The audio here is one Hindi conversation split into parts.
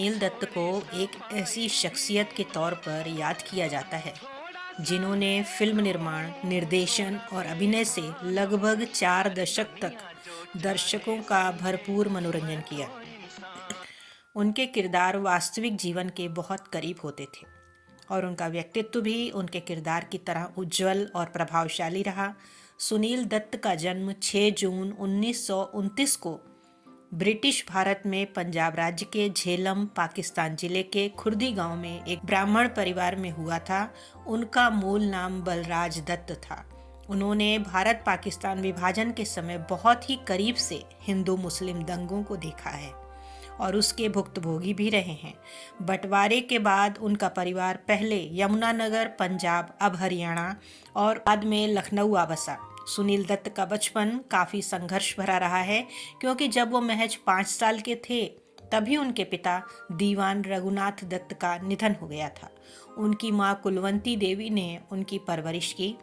सुनील दत्त को एक ऐसी शख्सियत के तौर पर याद किया जाता है जिन्होंने फिल्म निर्माण, निर्देशन और अभिनय से लगभग 4 दशक तक दर्शकों का भरपूर मनोरंजन किया। उनके किरदार वास्तविक जीवन के बहुत करीब होते थे और उनका व्यक्तित्व भी उनके किरदार की तरह उज्जवल और प्रभावशाली रहा। सुनील दत्त का जन्म 6 जून 1929 को ब्रिटिश भारत में पंजाब राज्य के झेलम, पाकिस्तान जिले के खुर्दी गांव में एक ब्राह्मण परिवार में हुआ था। उनका मूल नाम बलराज दत्त था। उन्होंने भारत पाकिस्तान विभाजन के समय बहुत ही करीब से हिंदू मुस्लिम दंगों को देखा है और उसके भुक्तभोगी भी रहे हैं। बंटवारे के बाद उनका परिवार पहले यमुनानगर, पंजाब, अब हरियाणा और बाद में लखनऊ आ बसा। सुनील दत्त का बचपन काफ़ी संघर्ष भरा रहा है क्योंकि जब वो महज 5 साल के थे तभी उनके पिता दीवान रघुनाथ दत्त का निधन हो गया था। उनकी मां कुलवंती देवी ने उनकी परवरिश की।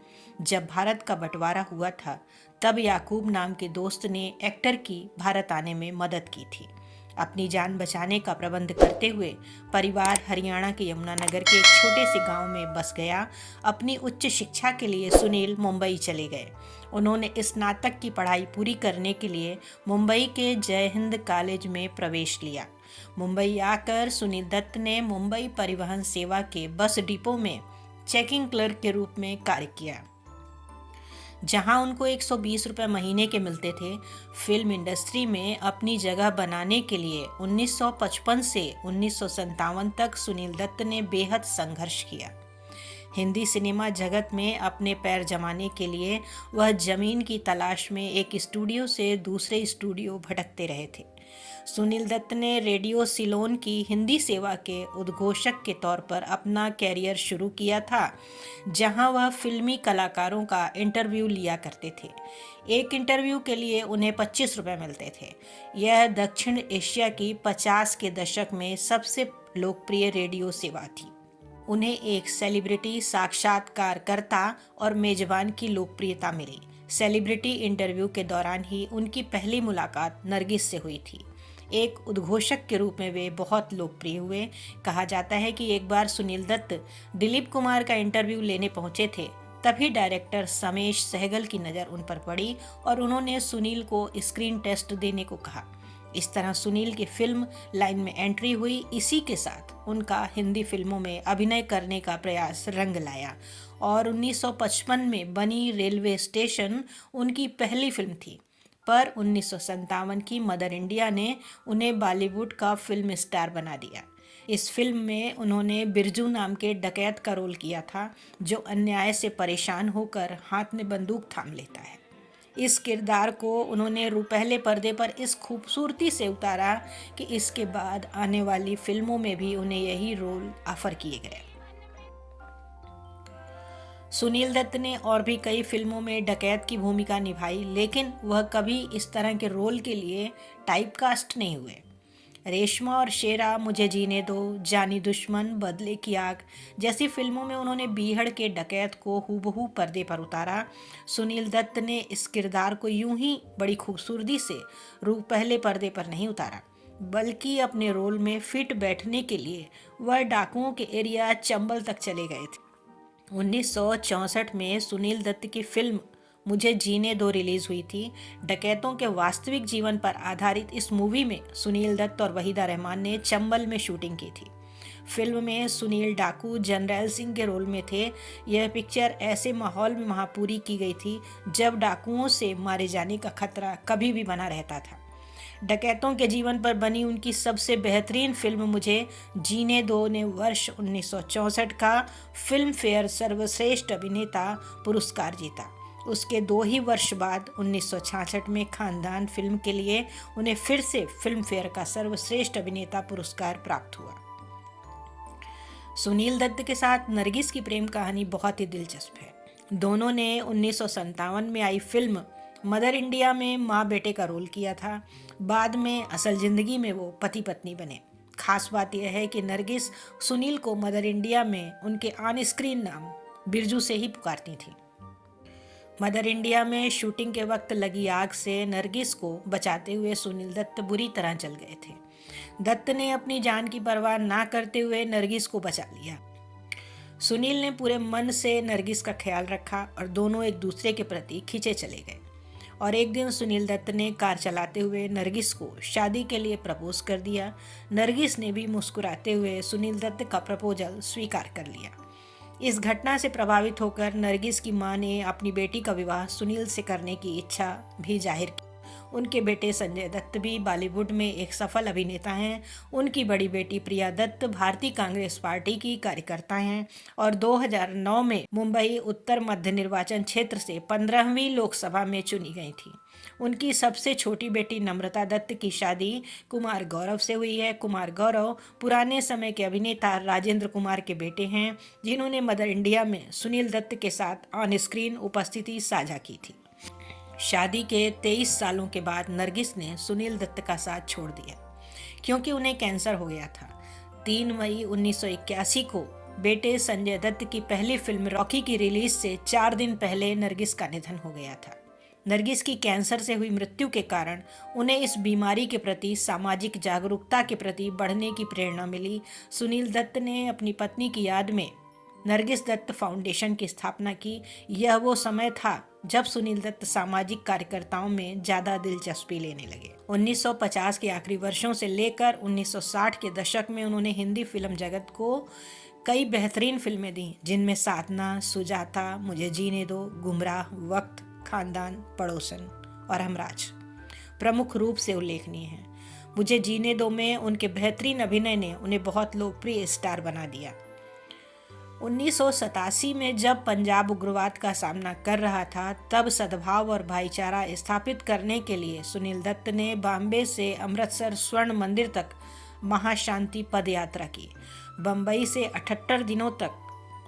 जब भारत का बंटवारा हुआ था तब याकूब नाम के दोस्त ने एक्टर की भारत आने में मदद की थी। अपनी जान बचाने का प्रबंध करते हुए परिवार हरियाणा के यमुनानगर के एक छोटे से गांव में बस गया। अपनी उच्च शिक्षा के लिए सुनील मुंबई चले गए। उन्होंने स्नातक की पढ़ाई पूरी करने के लिए मुंबई के जय हिंद कॉलेज में प्रवेश लिया। मुंबई आकर सुनील दत्त ने मुंबई परिवहन सेवा के बस डिपो में चेकिंग क्लर्क के रूप में कार्य किया, जहां उनको 120 रुपये महीने के मिलते थे। फिल्म इंडस्ट्री में अपनी जगह बनाने के लिए 1955 से 1957 तक सुनील दत्त ने बेहद संघर्ष किया। हिंदी सिनेमा जगत में अपने पैर जमाने के लिए वह जमीन की तलाश में एक स्टूडियो से दूसरे स्टूडियो भटकते रहे थे। सुनील दत्त ने रेडियो सिलोन की हिंदी सेवा के उद्घोषक के तौर पर अपना कैरियर शुरू किया था, जहां वह फिल्मी कलाकारों का इंटरव्यू लिया करते थे। एक इंटरव्यू के लिए उन्हें 25 रुपये मिलते थे। यह दक्षिण एशिया की 50 के दशक में सबसे लोकप्रिय रेडियो सेवा थी। उन्हें एक सेलिब्रिटी साक्षात्कारकर्ता और मेजबान की लोकप्रियता मिली। सेलिब्रिटी इंटरव्यू के दौरान ही उनकी पहली मुलाकात नरगिस से हुई थी। एक उद्घोषक के रूप में वे बहुत लोकप्रिय हुए। कहा जाता है कि एक बार सुनील दत्त दिलीप कुमार का इंटरव्यू लेने पहुंचे थे, तभी डायरेक्टर समेश सहगल की नज़र उन पर पड़ी और उन्होंने सुनील को स्क्रीन टेस्ट देने को कहा। इस तरह सुनील की फिल्म लाइन में एंट्री हुई। इसी के साथ उनका हिंदी फिल्मों में अभिनय करने का प्रयास रंग लाया और 1955 में बनी रेलवे स्टेशन उनकी पहली फिल्म थी। पर 1957 की मदर इंडिया ने उन्हें बॉलीवुड का फिल्म स्टार बना दिया। इस फिल्म में उन्होंने बिरजू नाम के डकैत का रोल किया था, जो अन्याय से परेशान होकर हाथ में बंदूक थाम लेता है। इस किरदार को उन्होंने पहले पर्दे पर इस खूबसूरती से उतारा कि इसके बाद आने वाली फिल्मों में भी उन्हें यही रोल ऑफर किए गए। सुनील दत्त ने और भी कई फिल्मों में डकैत की भूमिका निभाई, लेकिन वह कभी इस तरह के रोल के लिए टाइपकास्ट नहीं हुए। रेशमा और शेरा, मुझे जीने दो, जानी दुश्मन, बदले की आग जैसी फिल्मों में उन्होंने बीहड़ के डकैत को हूबहू पर्दे पर उतारा। सुनील दत्त ने इस किरदार को यूं ही बड़ी खूबसूरती से पहले पर्दे पर नहीं उतारा, बल्कि अपने रोल में फिट बैठने के लिए वह डाकुओं के एरिया चंबल तक चले गए थे। 1964 में सुनील दत्त की फिल्म मुझे जीने दो रिलीज हुई थी। डकैतों के वास्तविक जीवन पर आधारित इस मूवी में सुनील दत्त और वहीदा रहमान ने चंबल में शूटिंग की थी। फिल्म में सुनील डाकू जनरल सिंह के रोल में थे। यह पिक्चर ऐसे माहौल में वहाँ पूरी की गई थी जब डाकुओं से मारे जाने का खतरा कभी भी बना रहता था। डकैतों के जीवन पर बनी उनकी सबसे बेहतरीन फिल्म मुझे जीने दो ने वर्ष 1964 का फिल्म फेयर सर्वश्रेष्ठ अभिनेता पुरस्कार जीता। उसके 2 ही वर्ष बाद 1966 में खानदान फिल्म के लिए उन्हें फिर से फिल्म फेयर का सर्वश्रेष्ठ अभिनेता पुरस्कार प्राप्त हुआ। सुनील दत्त के साथ नरगिस की प्रेम कहानी बहुत ही दिलचस्प है। दोनों ने 1957 में आई फिल्म मदर इंडिया में माँ बेटे का रोल किया था। बाद में असल जिंदगी में वो पति पत्नी बने। खास बात यह है कि नरगिस सुनील को मदर इंडिया में उनके ऑन स्क्रीन नाम बिरजू से ही पुकारती थी। मदर इंडिया में शूटिंग के वक्त लगी आग से नरगिस को बचाते हुए सुनील दत्त बुरी तरह जल गए थे। दत्त ने अपनी जान की परवाह ना करते हुए नरगिस को बचा लिया। सुनील ने पूरे मन से नरगिस का ख्याल रखा और दोनों एक दूसरे के प्रति खींचे चले गए। और एक दिन सुनील दत्त ने कार चलाते हुए नरगिस को शादी के लिए प्रपोज कर दिया। नरगिस ने भी मुस्कुराते हुए सुनील दत्त का प्रपोजल स्वीकार कर लिया। इस घटना से प्रभावित होकर नरगिस की मां ने अपनी बेटी का विवाह सुनील से करने की इच्छा भी जाहिर की। उनके बेटे संजय दत्त भी बॉलीवुड में एक सफल अभिनेता हैं। उनकी बड़ी बेटी प्रिया दत्त भारतीय कांग्रेस पार्टी की कार्यकर्ता हैं और 2009 में मुंबई उत्तर मध्य निर्वाचन क्षेत्र से 15वीं लोकसभा में चुनी गई थी। उनकी सबसे छोटी बेटी नम्रता दत्त की शादी कुमार गौरव से हुई है। कुमार गौरव पुराने समय के अभिनेता राजेंद्र कुमार के बेटे हैं, जिन्होंने मदर इंडिया में सुनील दत्त के साथ ऑन स्क्रीन उपस्थिति साझा की थी। शादी के 23 सालों के बाद नरगिस ने सुनील दत्त का साथ छोड़ दिया क्योंकि उन्हें कैंसर हो गया था। 3 मई 1981 को बेटे संजय दत्त की पहली फिल्म रॉकी की रिलीज से 4 दिन पहले नरगिस का निधन हो गया था। नरगिस की कैंसर से हुई मृत्यु के कारण उन्हें इस बीमारी के प्रति सामाजिक जागरूकता के प्रति बढ़ने की प्रेरणा मिली। सुनील दत्त ने अपनी पत्नी की याद में नरगिस दत्त फाउंडेशन की स्थापना की। यह वो समय था जब सुनील दत्त सामाजिक कार्यकर्ताओं में ज़्यादा दिलचस्पी लेने लगे। 1950 के आखिरी वर्षों से लेकर 1960 के दशक में उन्होंने हिंदी फिल्म जगत को कई बेहतरीन फिल्में दी, जिनमें साधना, सुजाता, मुझे जीने दो, गुमराह, वक्त, खानदान, पड़ोसन और हमराज प्रमुख रूप से उल्लेखनीय हैं। मुझे जीने दो में उनके बेहतरीन अभिनय ने उन्हें बहुत लोकप्रिय स्टार बना दिया। 1987 में जब पंजाब उग्रवाद का सामना कर रहा था, तब सद्भाव और भाईचारा स्थापित करने के लिए सुनील दत्त ने बॉम्बे से अमृतसर स्वर्ण मंदिर तक महाशांति पद यात्रा की। बम्बई से 78 दिनों तक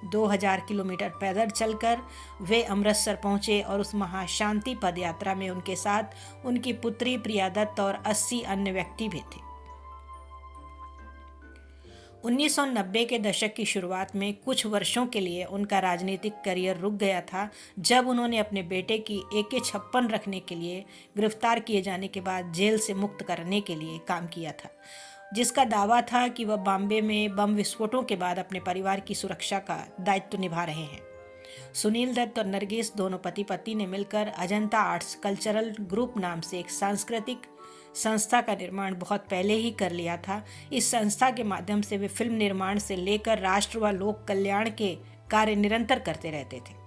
2000 किलोमीटर पैदल चलकर वे अमृतसर पहुंचे और उस महाशांति पद यात्रा में उनके साथ उनकी पुत्री प्रिया दत्त और 80 अन्य व्यक्ति भी थे। 1990 के दशक की शुरुआत में कुछ वर्षों के लिए उनका राजनीतिक करियर रुक गया था, जब उन्होंने अपने बेटे की AK-56 रखने के लिए गिरफ्तार किए जाने के बाद जेल से मुक्त करने के लिए काम किया था, जिसका दावा था कि वह बॉम्बे में बम विस्फोटों के बाद अपने परिवार की सुरक्षा का दायित्व निभा रहे हैं। सुनील दत्त और नरगिस दोनों पति पत्नी ने मिलकर अजंता आर्ट्स कल्चरल ग्रुप नाम से एक सांस्कृतिक संस्था का निर्माण बहुत पहले ही कर लिया था। इस संस्था के माध्यम से वे फिल्म निर्माण से लेकर राष्ट्र व लोक कल्याण के कार्य निरंतर करते रहते थे।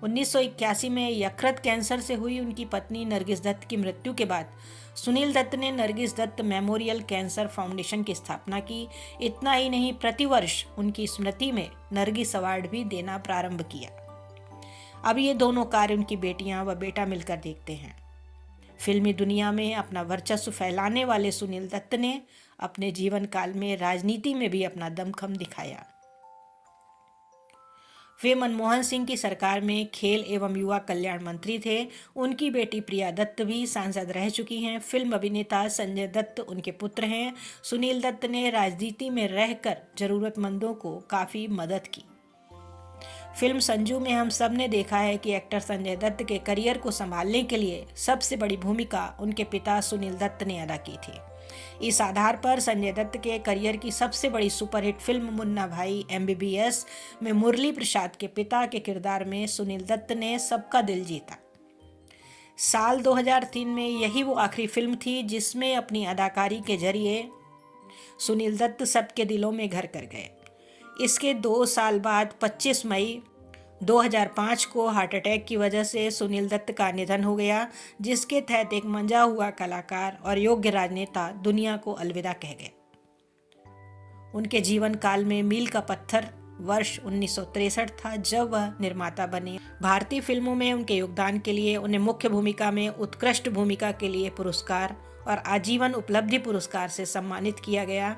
1981 में यकृत कैंसर से हुई उनकी पत्नी नरगिस दत्त की मृत्यु के बाद सुनील दत्त ने Nargis Dutt memorial cancer foundation की स्थापना की। इतना ही नहीं, प्रतिवर्ष उनकी स्मृति में नरगिस अवार्ड भी देना प्रारंभ किया। अब ये दोनों कार्य उनकी बेटियां व बेटा मिलकर देखते हैं। फिल्मी दुनिया में अपना वर्चस्व फैलाने वाले सुनील दत्त ने अपने जीवन काल में राजनीति में भी अपना दमखम दिखाया। वे मनमोहन सिंह की सरकार में खेल एवं युवा कल्याण मंत्री थे। उनकी बेटी प्रिया दत्त भी सांसद रह चुकी हैं। फिल्म अभिनेता संजय दत्त उनके पुत्र हैं। सुनील दत्त ने राजनीति में रहकर जरूरतमंदों को काफ़ी मदद की। फिल्म संजू में हम सब ने देखा है कि एक्टर संजय दत्त के करियर को संभालने के लिए सबसे बड़ी भूमिका उनके पिता सुनील दत्त ने अदा की थी। इस आधार पर संजय दत्त के करियर की सबसे बड़ी सुपरहिट फिल्म मुन्ना भाई MBBS में मुरली प्रसाद के पिता के किरदार में सुनील दत्त ने सबका दिल जीता। साल 2003 में यही वो आखिरी फिल्म थी जिसमें अपनी अदाकारी के जरिए सुनील दत्त सबके दिलों में घर कर गए। इसके 2 साल बाद 25 मई 2005 को हार्ट अटैक की वजह से सुनील दत्त का निधन हो गया, जिसके तहत एक मंजा हुआ कलाकार और योग्य राजनेता दुनिया को अलविदा कह गए। उनके जीवन काल में मील का पत्थर वर्ष 1963 था, जब वह निर्माता बने। भारतीय फिल्मों में उनके योगदान के लिए उन्हें मुख्य भूमिका में उत्कृष्ट भूमिका के लिए पुरस्कार और आजीवन उपलब्धि पुरस्कार से सम्मानित किया गया।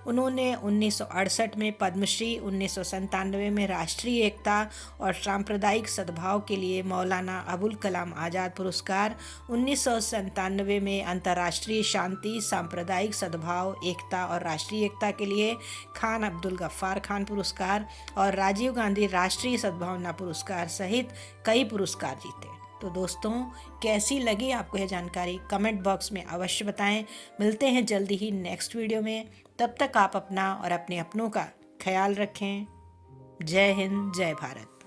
उन्होंने 1968 में पद्मश्री, 1997 में राष्ट्रीय एकता और सांप्रदायिक सद्भाव के लिए मौलाना अबुल कलाम आज़ाद पुरस्कार, 1997 में अंतर्राष्ट्रीय शांति, सांप्रदायिक सद्भाव, एकता और राष्ट्रीय एकता के लिए खान अब्दुल गफ्फार खान पुरस्कार और राजीव गांधी राष्ट्रीय सद्भावना पुरस्कार सहित कई पुरस्कार जीते। तो दोस्तों, कैसी लगी आपको यह जानकारी कमेंट बॉक्स में अवश्य बताएं। मिलते हैं जल्दी ही नेक्स्ट वीडियो में। तब तक आप अपना और अपने अपनों का ख्याल रखें। जय हिंद, जय भारत।